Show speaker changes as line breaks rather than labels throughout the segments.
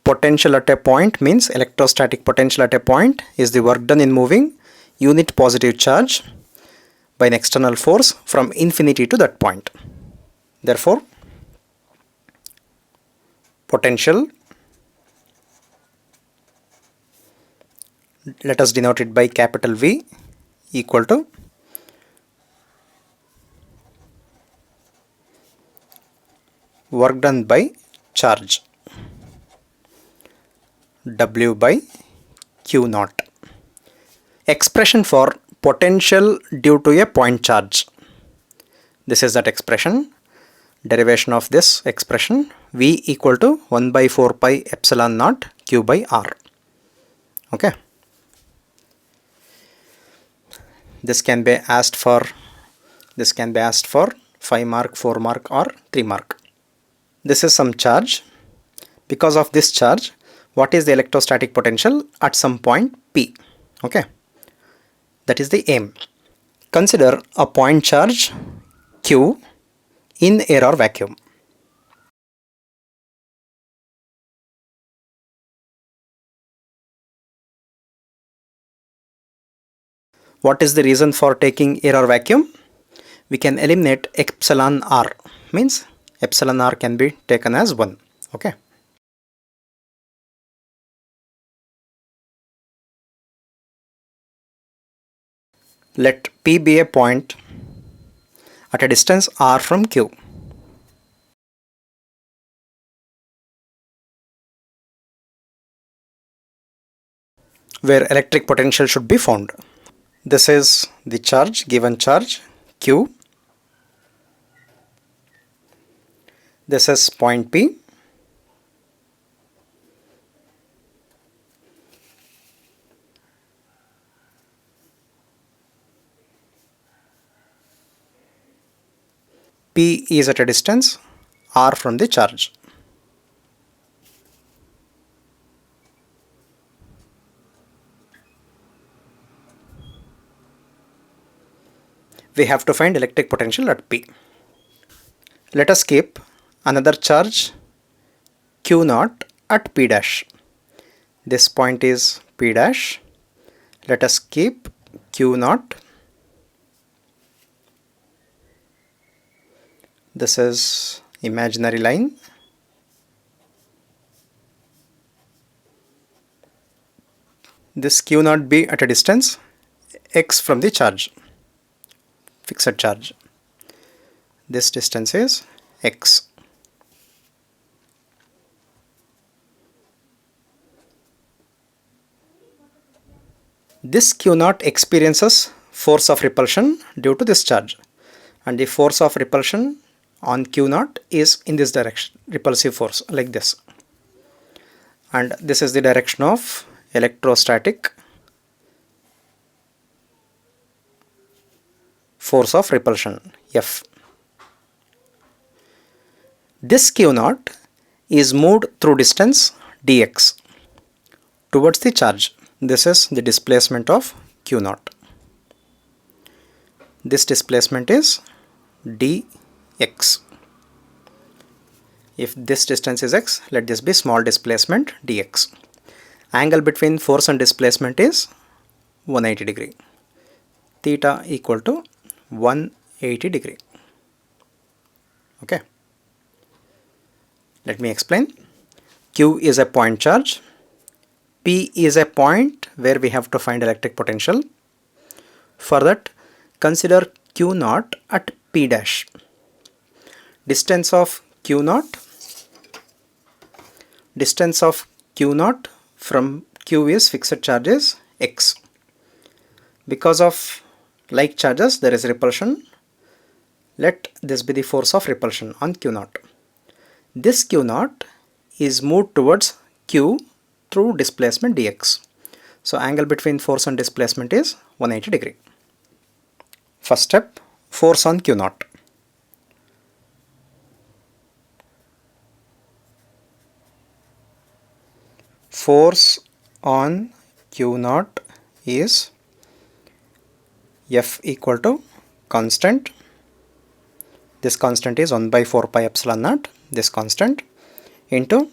potential at a point means electrostatic potential at a point is the work done in moving unit positive charge by an external force from infinity to that point. Therefore, potential, let us denote it by capital V, equal to work done by charge W by Q naught. Expression for potential due to a point charge. This is that expression. Derivation of this expression, V equal to 1 by 4 pi epsilon naught Q by R. Okay. This can be asked for 5 mark, 4 mark or 3 mark. This is some charge. Because of this charge, what is the electrostatic potential at some point P? Okay. That is the aim. Consider a point charge Q in air or vacuum. What is the reason for taking air or vacuum? We can eliminate epsilon r, means epsilon r can be taken as 1. Okay. Let P be a point at a distance r from Q. Where electric potential should be found. This is the charge, given charge Q. This is point P. P is at a distance r from the charge. We have to find electric potential at P. Let us keep another charge Q naught at P dash. This point is P dash. Let us keep Q naught. This is imaginary line. This Q naught be at a distance x from the charge, fixed charge. This distance is x. This Q naught experiences force of repulsion due to this charge, and the force of repulsion on Q naught is in this direction, repulsive force like this, and this is the direction of electrostatic force of repulsion, F. This Q naught is moved through distance dx towards the charge. This is the displacement of Q naught. This displacement is dx. If this distance is x, let this be small displacement dx. Angle between force and displacement is 180 degree. Theta equal to 180 degree. Okay. Let me explain. Q is a point charge. P is a point where we have to find electric potential. For that, consider Q naught at P dash. Distance of Q naught from Q is fixed charge is x. Because of like charges there is repulsion. Let this be the force of repulsion on Q naught. This Q naught is moved towards Q through displacement dx. So angle between force and displacement is 180 degree. First step, force on Q naught. Force on Q naught is F equal to constant. This constant is 1 by 4 pi epsilon naught, this constant, into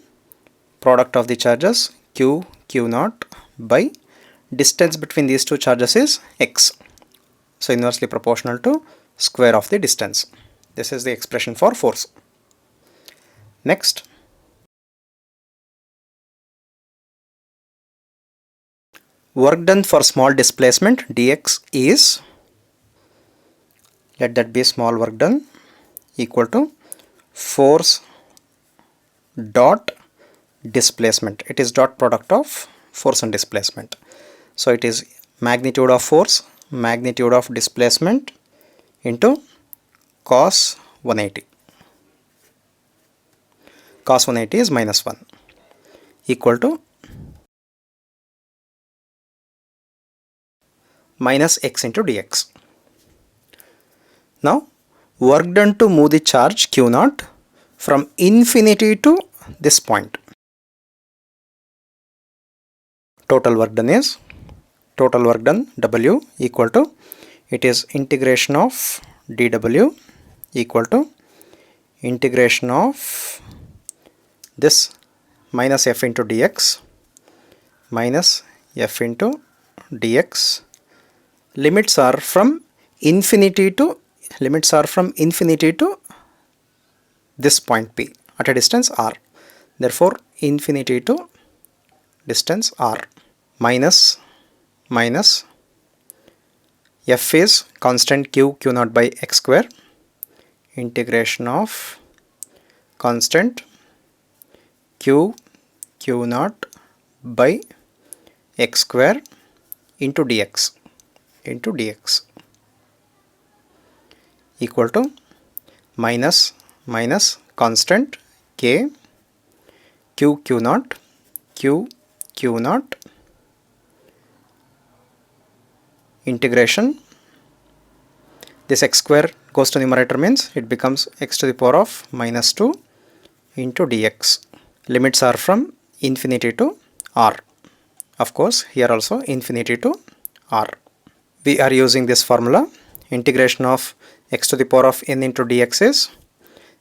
product of the charges q naught by distance between these two charges is x. So inversely proportional to square of the distance. This is the expression for force. Next, work done for small displacement dx is, let that be small work done, equal to force dot displacement. It is dot product of force and displacement. So it is magnitude of force, magnitude of displacement into cos 180. Cos 180 is minus 1 equal to minus x into dx. Now work done to move the charge q naught from infinity to this point. Total work done is, total work done W equal to, it is integration of dW equal to integration of this minus f into dx minus f into dx. Limits are from infinity to this point P at a distance r. Therefore infinity to distance r minus f is constant q naught by x square, integration of constant q naught by x square into dx equal to minus constant k q naught integration. This x square goes to numerator, means it becomes x to the power of minus 2 into dx. Limits are from infinity to r. Of course here also infinity to r. We are using this formula. Integration of x to the power of n into dx is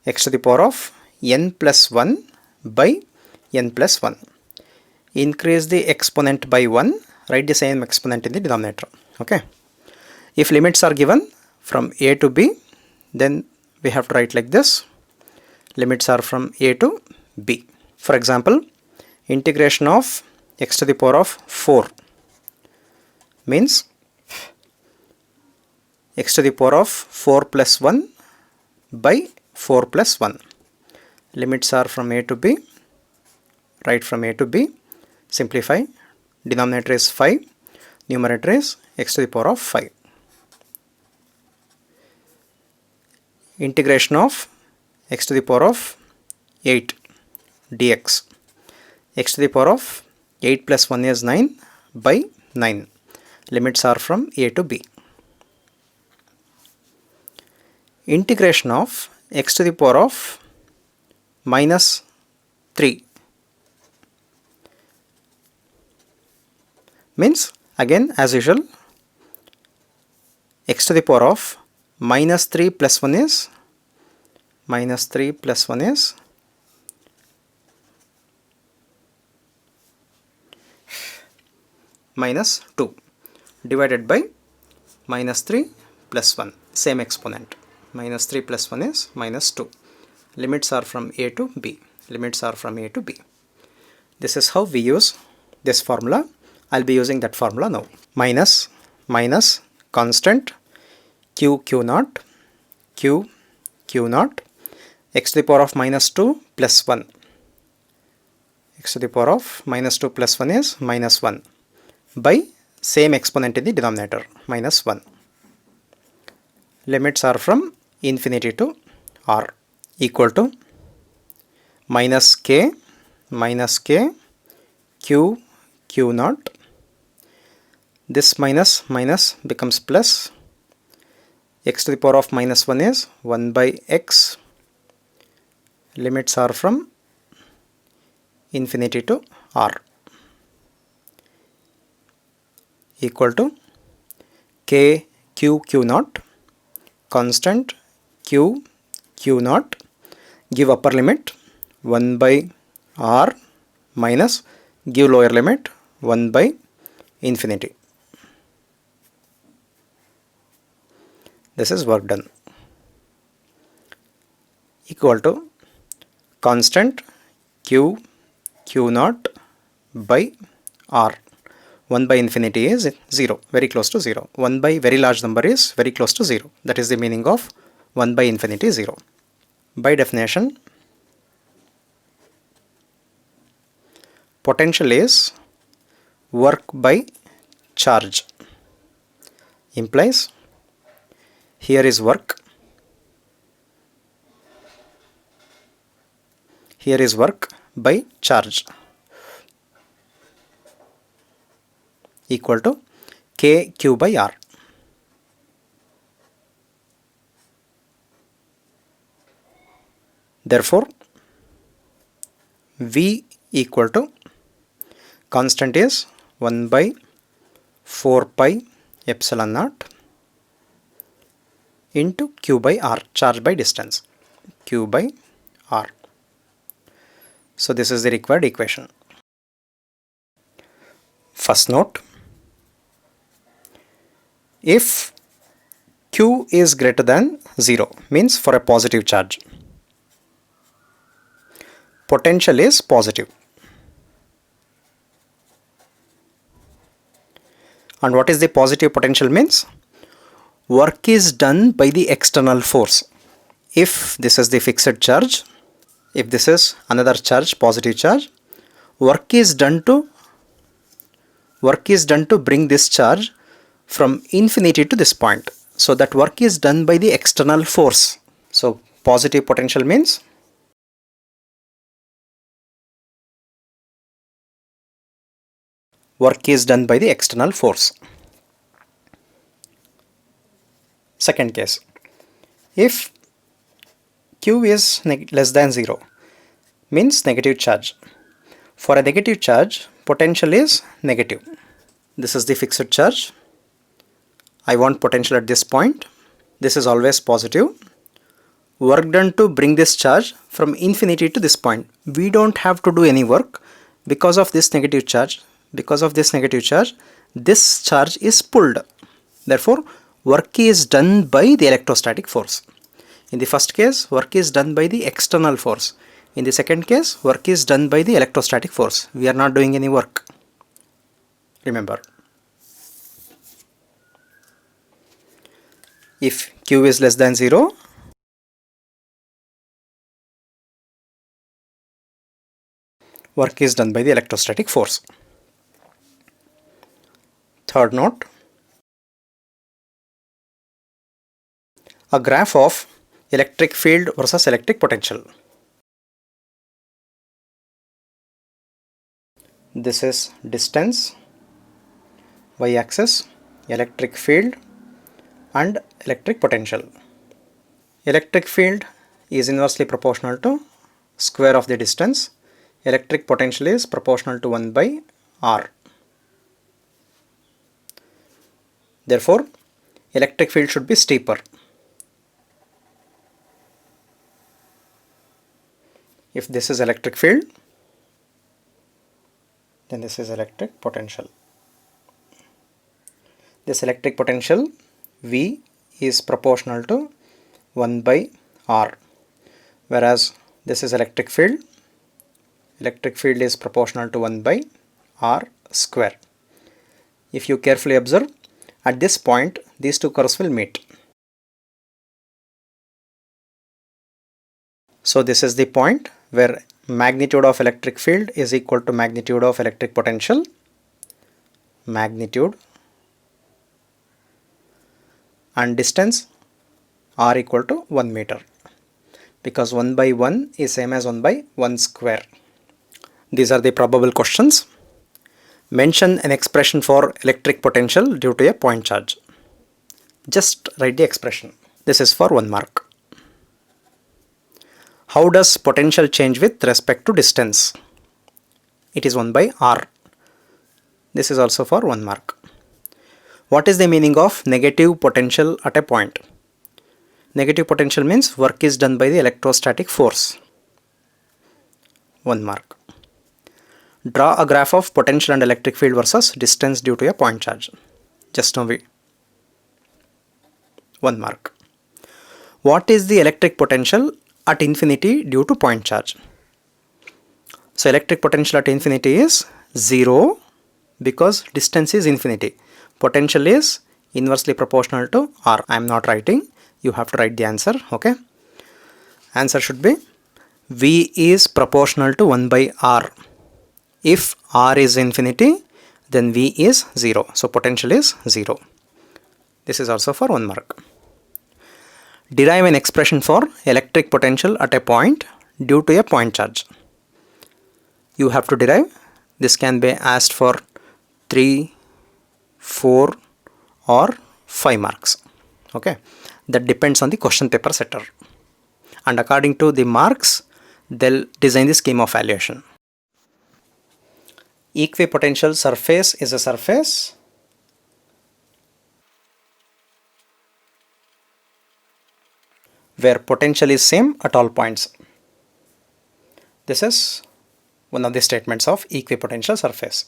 x to the power of n plus 1 by n plus 1. Increase the exponent by 1, write the same exponent in the denominator. Okay. If limits are given from a to b, then we have to write like this. Limits are from a to b. For example, integration of x to the power of 4 means x to the power of 4 plus 1 by 4 plus 1. Limits are from a to b. Write from a to b. Simplify. Denominator is 5. Numerator is x to the power of 5. Integration of x to the power of 8 dx. X to the power of 8 plus 1 is 9 by 9. Limits are from a to b. Integration of x to the power of minus 3 means, again as usual, x to the power of minus 3 plus 1 is minus 2 divided by minus 3 plus 1, same exponent. Minus 3 plus 1 is minus 2. Limits are from a to b. This is how we use this formula. I'll be using that formula now. Minus constant q naught x to the power of minus 2 plus 1. X to the power of minus 2 plus 1 is minus 1 by same exponent in the denominator, minus 1. Limits are from infinity to r equal to minus k q naught. This minus becomes plus. X to the power of minus 1 is 1 by x. Limits are from infinity to r equal to k q naught, constant q naught, give upper limit 1 by r minus give lower limit 1 by infinity. This is work done equal to constant Q0 by R. 1 by infinity is 0, very close to 0. 1 by very large number is very close to 0. That is the meaning of 1 by infinity 0. By definition, potential is work by charge, implies here is work, here is work by charge equal to KQ by R. Therefore, V equal to constant is 1 by 4 pi epsilon naught into Q by R, charge by distance, Q by R. So this is the required equation. First note, if Q is greater than 0, means for a positive charge, potential is positive. And what is the positive potential means? Work is done by the external force. If this is the fixed charge, if this is another charge, positive charge, work is done to bring this charge from infinity to this point. So that work is done by the external force. So positive potential means work is done by the external force. Second case, if Q is less than 0, means negative charge. For a negative charge, potential is negative. This is the fixed charge. I want potential at this point. This is always positive. Work done to bring this charge from infinity to this point. We don't have to do any work because of this negative charge. Because of this negative charge, this charge is pulled. Therefore, work is done by the electrostatic force. In the first case, work is done by the external force. In the second case, work is done by the electrostatic force. We are not doing any work. Remember. If Q is less than 0, work is done by the electrostatic force. Third note, a graph of electric field versus electric potential. This is distance, y-axis, electric field and electric potential. Electric field is inversely proportional to square of the distance. Electric potential is proportional to 1 by R. Therefore, electric field should be steeper. If this is electric field, then this is electric potential. This electric potential V is proportional to 1 by R, whereas this is electric field. Electric field is proportional to 1 by R square. If you carefully observe, at this point these two curves will meet. So this is the point where magnitude of electric field is equal to magnitude of electric potential. Magnitude and distance are equal to 1 meter, because 1 by 1 is same as 1 by 1 square. These are the probable questions. Mention an expression for electric potential due to a point charge. Just write the expression. This is for 1 mark. How does potential change with respect to distance? It is 1 by R. This is also for 1 mark. What is the meaning of negative potential at a point? Negative potential means work is done by the electrostatic force. 1 mark. Draw a graph of potential and electric field versus distance due to a point charge. Just now 1 mark. What is the electric potential at infinity due to point charge? So electric potential at infinity is 0 because distance is infinity. Potential is inversely proportional to R. I am not writing. You have to write the answer. Okay. Answer should be V is proportional to 1 by R. If R is infinity, then V is 0. So potential is 0. This is also for 1 mark. Derive an expression for electric potential at a point due to a point charge. You have to derive. This can be asked for 3, 4 or 5 marks. Okay. That depends on the question paper setter. And according to the marks, they'll design the scheme of valuation. Equipotential surface is a surface where potential is same at all points. This is one of the statements of equipotential surface.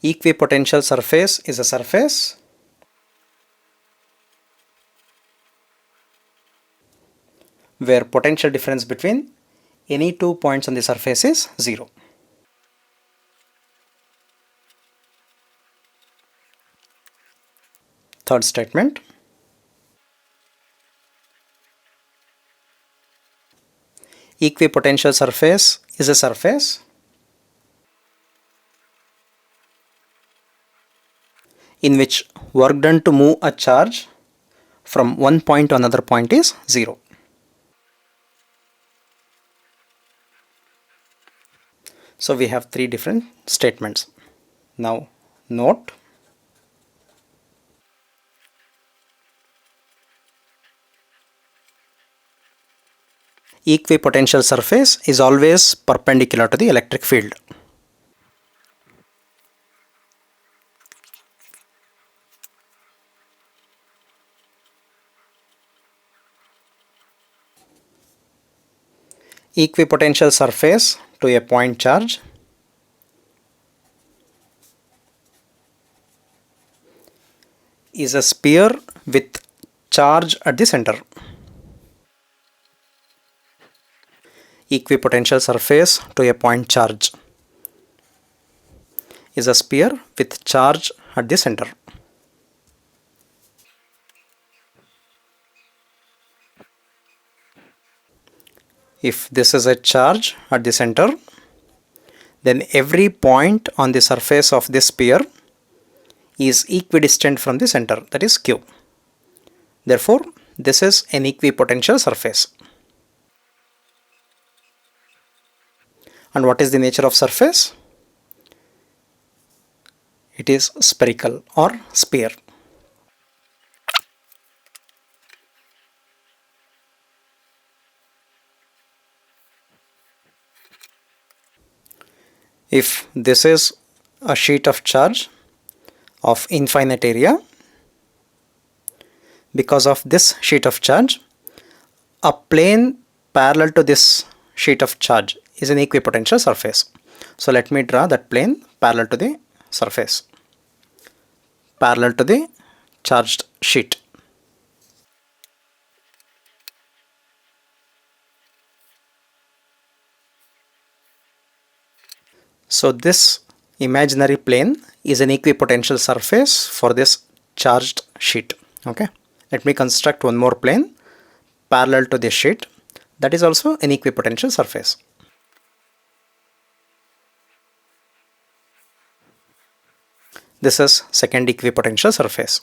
Equipotential surface is a surface where potential difference between any 2 points on the surface is 0. Third statement. Equipotential surface is a surface in which work done to move a charge from one point to another point is 0. So we have 3 different statements. Now note. Equipotential surface is always perpendicular to the electric field. Equipotential surface to a point charge is a sphere with charge at the center. Equipotential surface to a point charge is a sphere with charge at the center. If this is a charge at the center, then every point on the surface of this sphere is equidistant from the center, that is Q. Therefore, this is an equipotential surface. And what is the nature of surface? It is spherical or sphere. If this is a sheet of charge of infinite area, because of this sheet of charge, a plane parallel to this sheet of charge is an equipotential surface. So let me draw that plane parallel to the surface, parallel to the charged sheet. So this imaginary plane is an equipotential surface for this charged sheet. Okay. Let me construct one more plane parallel to this sheet. That is also an equipotential surface. This is second equipotential surface.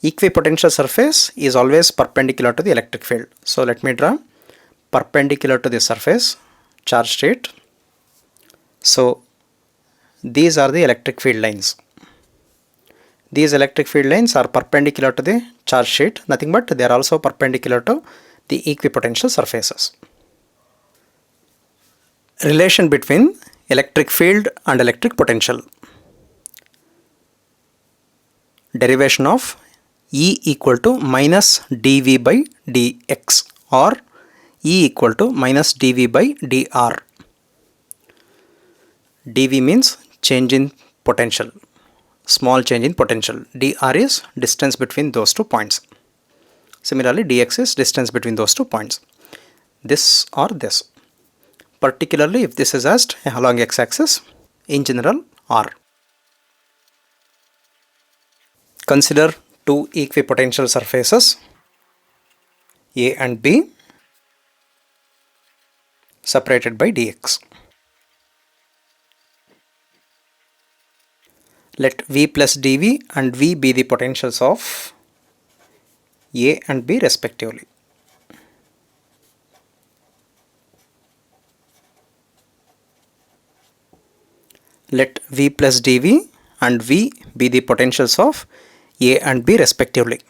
Equipotential surface is always perpendicular to the electric field. So let me draw perpendicular to the surface, charge sheet. So these are the electric field lines. These electric field lines are perpendicular to the charge sheet, nothing but they are also perpendicular to the equipotential surfaces. Relation between electric field and electric potential. Derivation of E equal to minus dV by dx or E equal to minus dV by dr. dV means change in potential, small change in potential. dr is distance between those two points. Similarly, dx is distance between those two points, this or this. Particularly if this is asked along x-axis, in general r. Consider two equipotential surfaces A and B separated by dx. Let V plus dV and V be the potentials of A and B respectively. Let V plus dV and V be the potentials of A and B respectively.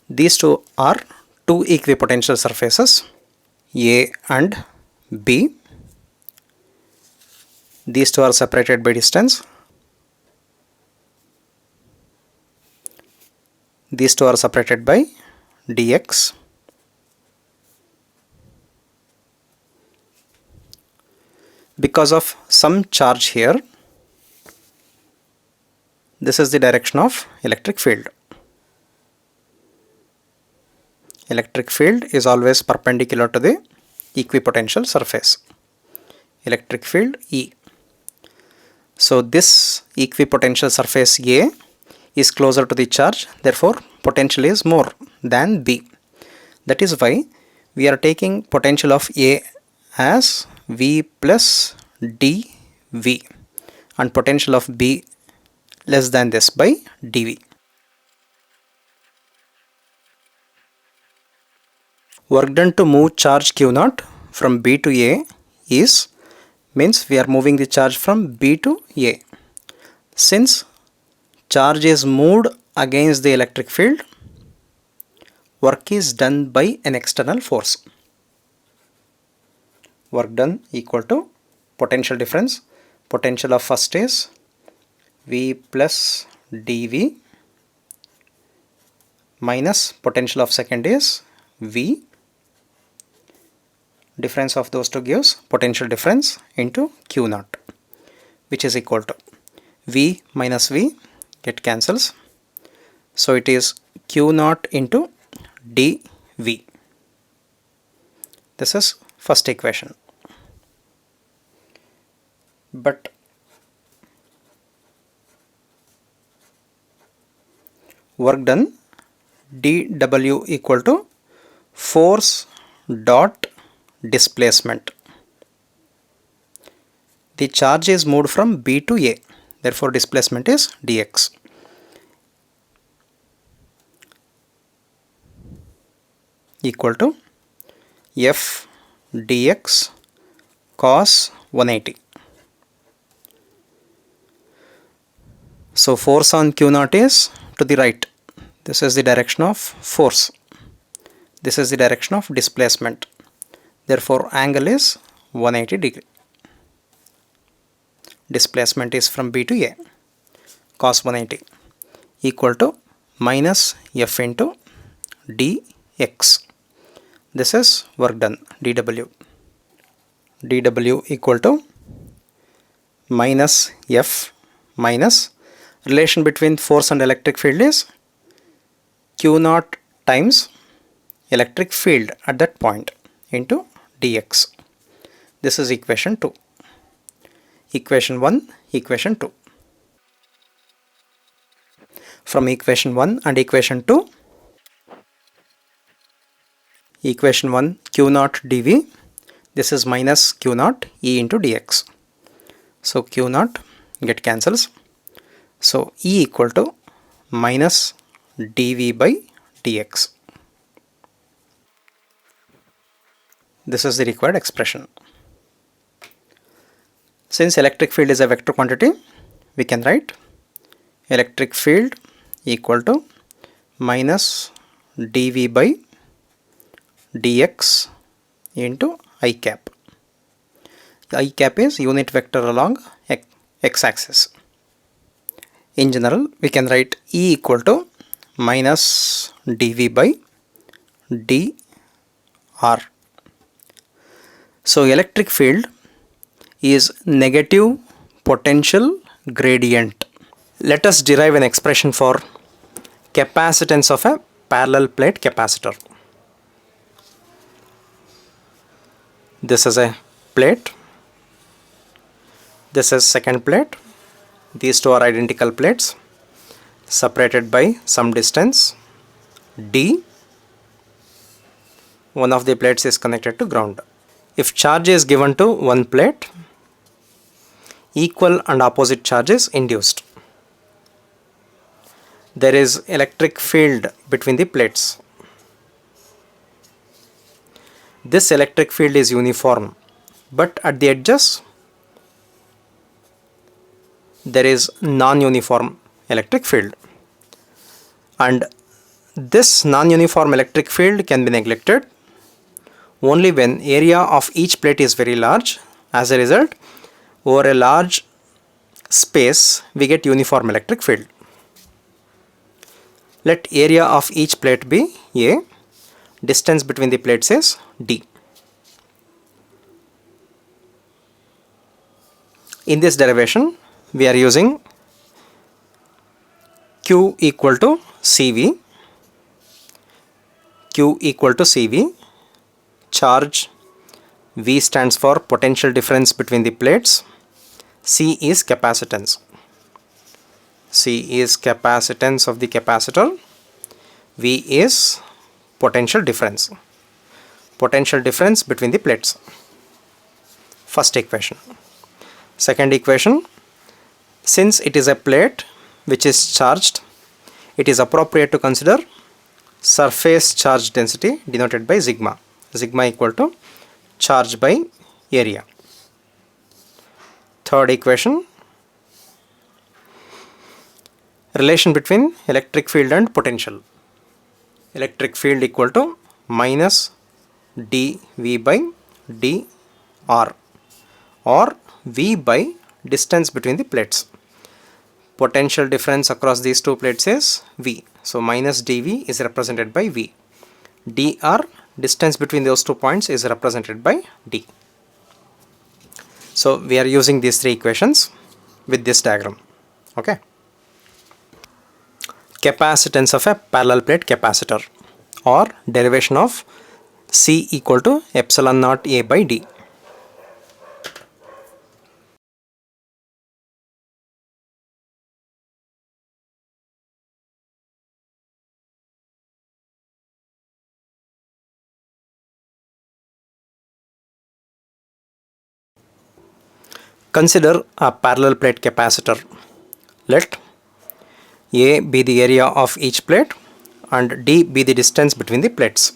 These two are two equipotential surfaces A and B. These two are separated by distance. These two are separated by dx. Because of some charge here, this is the direction of electric field. Electric field is always perpendicular to the equipotential surface. Electric field E. So this equipotential surface A is closer to the charge, therefore potential is more than B. That is why we are taking potential of A as V plus dV and potential of B less than this by dV. Work done to move charge Q0 from B to A is, means we are moving the charge from B to A. Since charge is moved against the electric field, work is done by an external force. Work done equal to potential difference. Potential of first is V plus dV minus potential of second is V. Difference of those two gives potential difference into Q0, which is equal to V minus V, it cancels. So it is Q0 into dV. This is first equation. But work done dW equal to force dot displacement. The charge is moved from B to A, therefore displacement is dx. Equal to F dx cos 180. So force on Q0 is to the right. This is the direction of force. This is the direction of displacement. Therefore angle is 180 degree. Displacement is from B to A. Cos 180 equal to minus F into dx. This is work done, dW. dW equal to minus F minus, relation between force and electric field is Q0 times electric field at that point into dx. This is equation 2. Equation 1, equation 2. From equation 1 and equation 2, equation 1 Q0 dV, this is minus Q0 E into dx. So Q0 get cancels. So E equal to minus dV by dx. This is the required expression. Since electric field is a vector quantity, we can write electric field equal to minus dV by dx into I cap. I cap is unit vector along x-axis. In general, we can write E equal to minus dV by dr. So electric field is negative potential gradient. Let us derive an expression for capacitance of a parallel plate capacitor. This is a plate. This is second plate. These two are identical plates separated by some distance d. One of the plates is connected to ground. If charge is given to one plate, equal and opposite charge is induced. There is electric field between the plates. This electric field is uniform, but at the edges there is non-uniform electric field, and this non-uniform electric field can be neglected only when area of each plate is very large. As a result, over a large space we get uniform electric field. Let area of each plate be A, distance between the plates is D. In this derivation, we are using Q equal to CV. Q equal to CV. Charge, V stands for potential difference between the plates. C is capacitance. C is capacitance of the capacitor. V is potential difference. Potential difference between the plates. First equation. Second equation. Since it is a plate which is charged, it is appropriate to consider surface charge density denoted by sigma. Sigma equal to charge by area. Third equation. Relation between electric field and potential. Electric field equal to minus dV by dr, or V by distance between the plates. Potential difference across these two plates is V. So minus dV is represented by V. dr, distance between those 2 points, is represented by d. So we are using these three equations with this diagram. Okay. Capacitance of a parallel plate capacitor, or derivation of C equal to epsilon naught A by D. Consider a parallel plate capacitor. Let A be the area of each plate and D be the distance between the plates.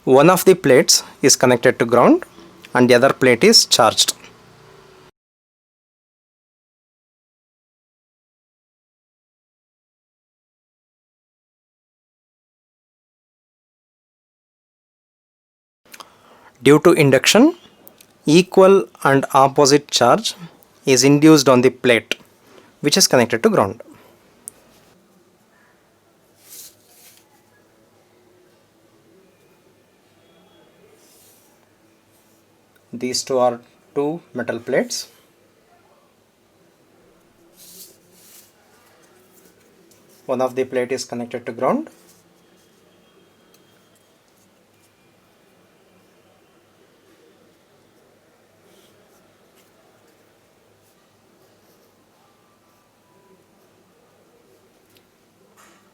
One of the plates is connected to ground and the other plate is charged. Due to induction, equal and opposite charge is induced on the plate which is connected to ground. These two are two metal plates. One of the plate is connected to ground.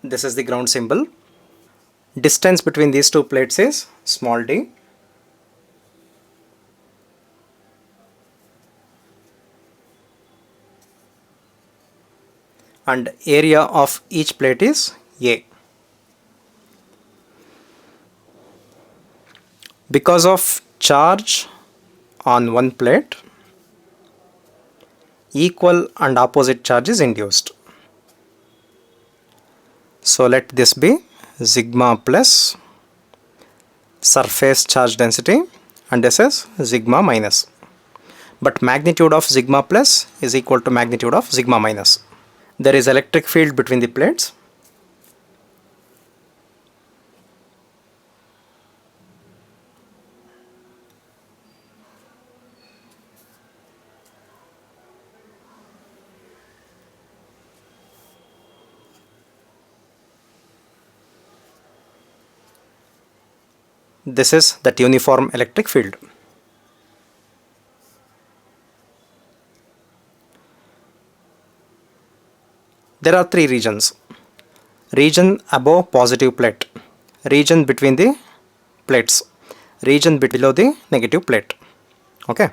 This is the ground symbol. Distance between these two plates is small d. And area of each plate is A. Because of charge on one plate, equal and opposite charge is induced. So let this be sigma plus surface charge density, and this is sigma minus. But magnitude of sigma plus is equal to magnitude of sigma minus. There is electric field between the plates. This is that uniform electric field. There are three regions. Region above positive plate, region between the plates, region below the negative plate. Okay.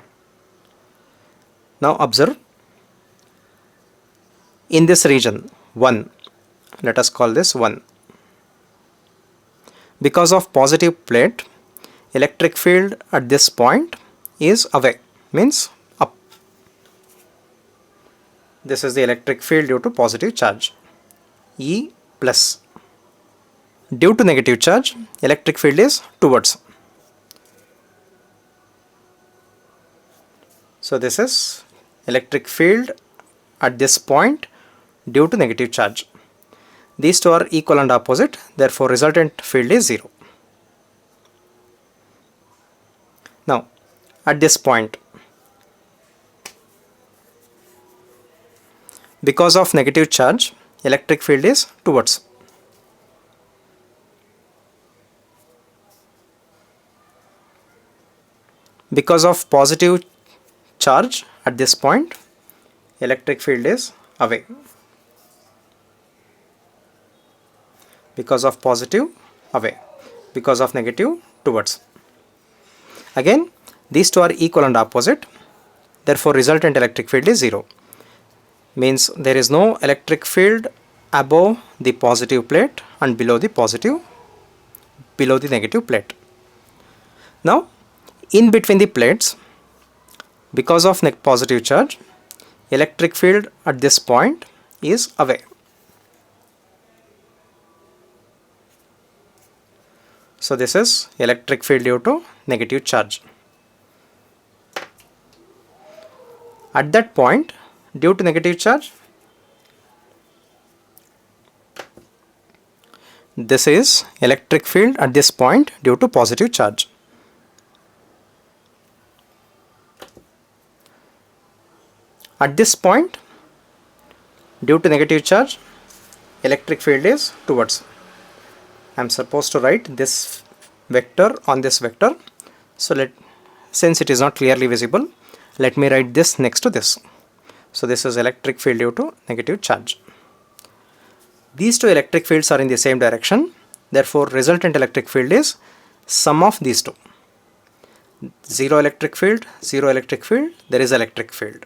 Now observe, in this region 1, let us call this 1. Because of positive plate, electric field at this point is away, means up. This is the electric field due to positive charge, E plus. Due to negative charge, electric field is towards. So this is electric field at this point due to negative charge. These two are equal and opposite, therefore resultant field is 0. Now at this point, because of negative charge, electric field is towards. Because of positive charge at this point, electric field is away. Because of positive, away. Because of negative, towards. Again, these two are equal and opposite, therefore resultant electric field is 0. Means there is no electric field above the positive plate and below the negative plate. Now in between the plates, because of positive charge, electric field at this point is away. So this is electric field due to negative charge. At that point, due to negative charge, this is electric field at this point due to positive charge. At this point, due to negative charge, electric field is towards. I am supposed to write this vector on this vector. So since it is not clearly visible, let me write this next to this. So this is electric field due to negative charge. These two electric fields are in the same direction. Therefore resultant electric field is sum of these two. 0 electric field, 0 electric field, there is electric field.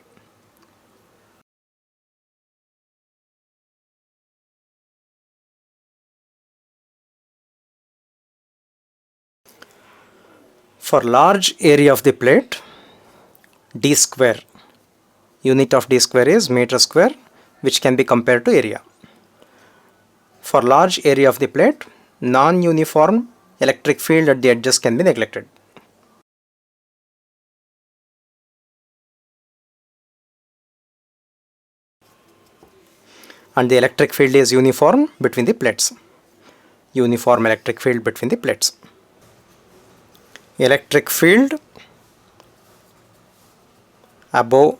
For large area of the plate, d square, unit of d square is meter square, which can be compared to area. For large area of the plate, non-uniform electric field at the edges can be neglected. And the electric field is uniform between the plates. Uniform electric field between the plates. Electric field above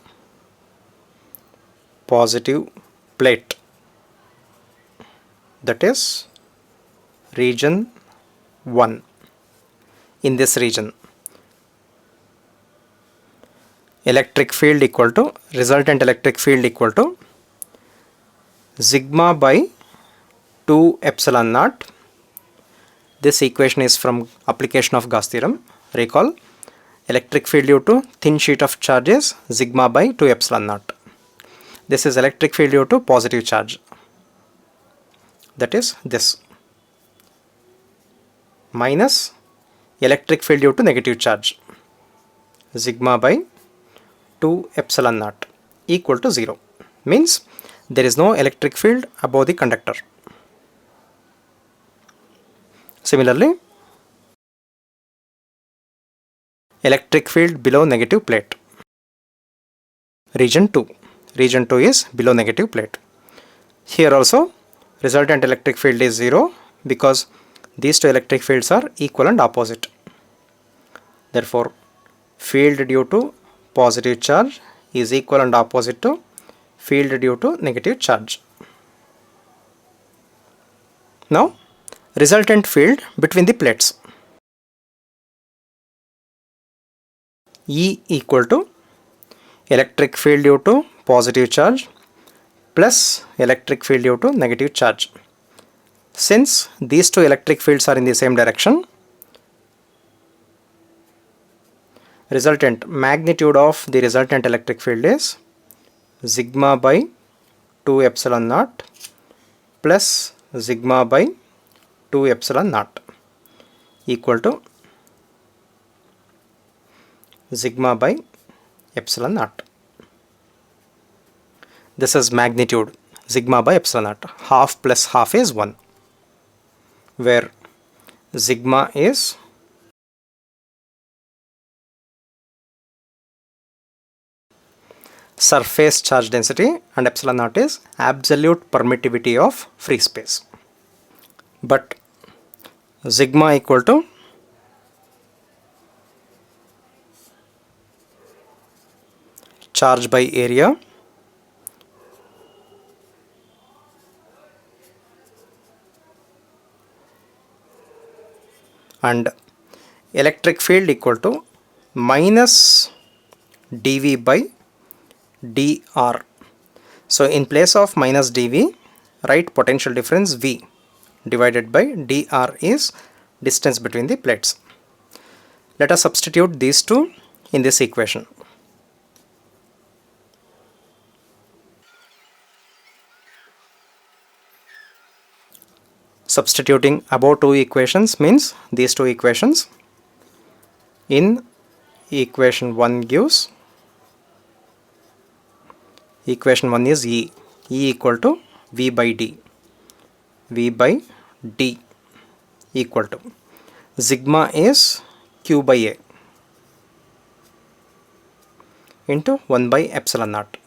positive plate, that is region 1. In this region, electric field equal to, resultant electric field equal to sigma by 2 epsilon naught. This equation is from application of Gauss theorem. Recall, electric field due to thin sheet of charge is sigma by 2 epsilon naught. This is electric field due to positive charge, that is this, minus electric field due to negative charge, sigma by 2 epsilon naught, equal to 0. Means there is no electric field above the conductor. Similarly, electric field below negative plate. Region 2. Region 2 is below negative plate. Here also resultant electric field is 0 because these two electric fields are equal and opposite. Therefore, field due to positive charge is equal and opposite to field due to negative charge. Now, resultant field between the plates. E equal to electric field due to positive charge plus electric field due to negative charge. Since these two electric fields are in the same direction, resultant magnitude of the resultant electric field is sigma by 2 epsilon naught plus sigma by 2 epsilon naught equal to sigma by epsilon naught. This is magnitude, sigma by epsilon naught. Half plus half is 1, where sigma is surface charge density and epsilon naught is absolute permittivity of free space. But sigma equal to charge by area and electric field equal to minus dV by dr. So in place of minus dV, write potential difference V divided by dr is distance between the plates. Let us substitute these two in this equation. Substituting above two equations means these two equations. In equation 1 gives, equation 1 is E equal to V by D. V by D equal to sigma is Q by A into 1 by epsilon naught.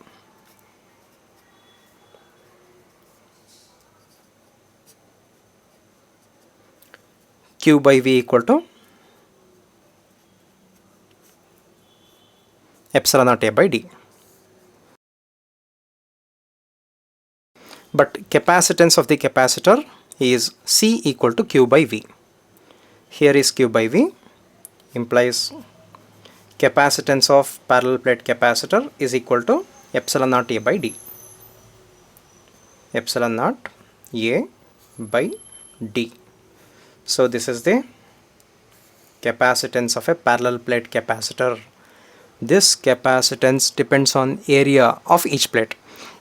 Q by V equal to epsilon naught A by D. But capacitance of the capacitor is C equal to Q by V. Here is Q by V, implies capacitance of parallel plate capacitor is equal to epsilon naught A by D. Epsilon naught A by D. So this is the capacitance of a parallel plate capacitor. This capacitance depends on area of each plate.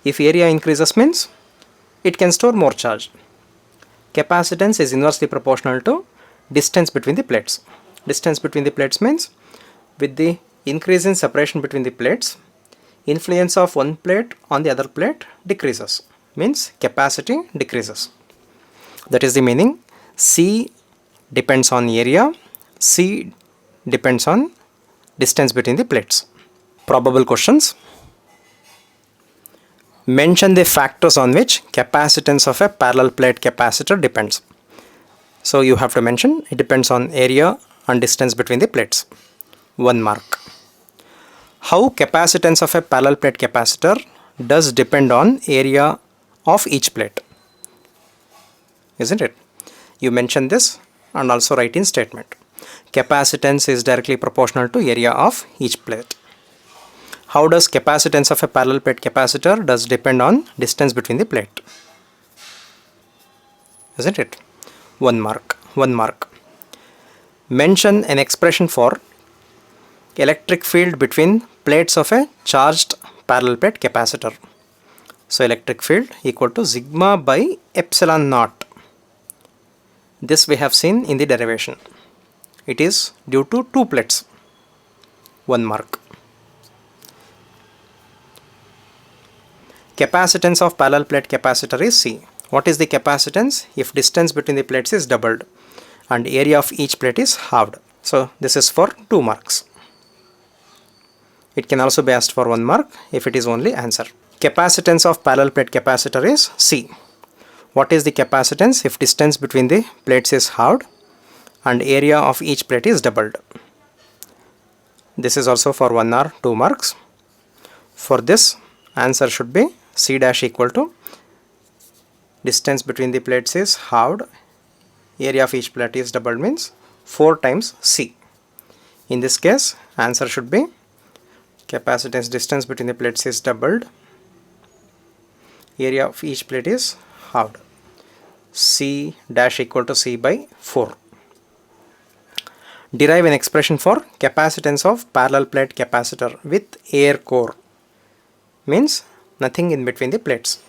If area increases means it can store more charge. Capacitance is inversely proportional to distance between the plates. Distance between the plates means with the increase in separation between the plates, influence of one plate on the other plate decreases, means capacity decreases. That is the meaning. C depends on area, C depends on distance between the plates. Probable questions. Mention the factors on which capacitance of a parallel plate capacitor depends. So you have to mention it depends on area and distance between the plates. 1 mark. How capacitance of a parallel plate capacitor does depend on area of each plate, isn't it? You mention this and also write in statement. Capacitance is directly proportional to area of each plate. How does capacitance of a parallel plate capacitor does depend on distance between the plate, isn't it? 1 mark. 1 mark. Mention an expression for electric field between plates of a charged parallel plate capacitor. So electric field equal to sigma by epsilon naught. This we have seen in the derivation. It is due to two plates. 1 mark. Capacitance of parallel plate capacitor is C. What is the capacitance if distance between the plates is doubled? and area of each plate is halved. So this is for 2 marks. It can also be asked for 1 mark if it is only answer. Capacitance of parallel plate capacitor is C. What is the capacitance if distance between the plates is halved and area of each plate is doubled? This is also for 1 or 2 marks. For this, answer should be C dash equal to distance between the plates is halved, area of each plate is doubled, means 4 times C. In this case, answer should be capacitance distance between the plates is doubled, area of each plate is halved. C dash equal to C by 4. Derive an expression for capacitance of parallel plate capacitor with air core. Means nothing in between the plates.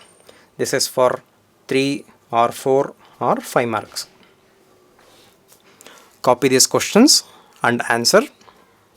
This is for 3 or 4 or 5 marks. Copy these questions and answer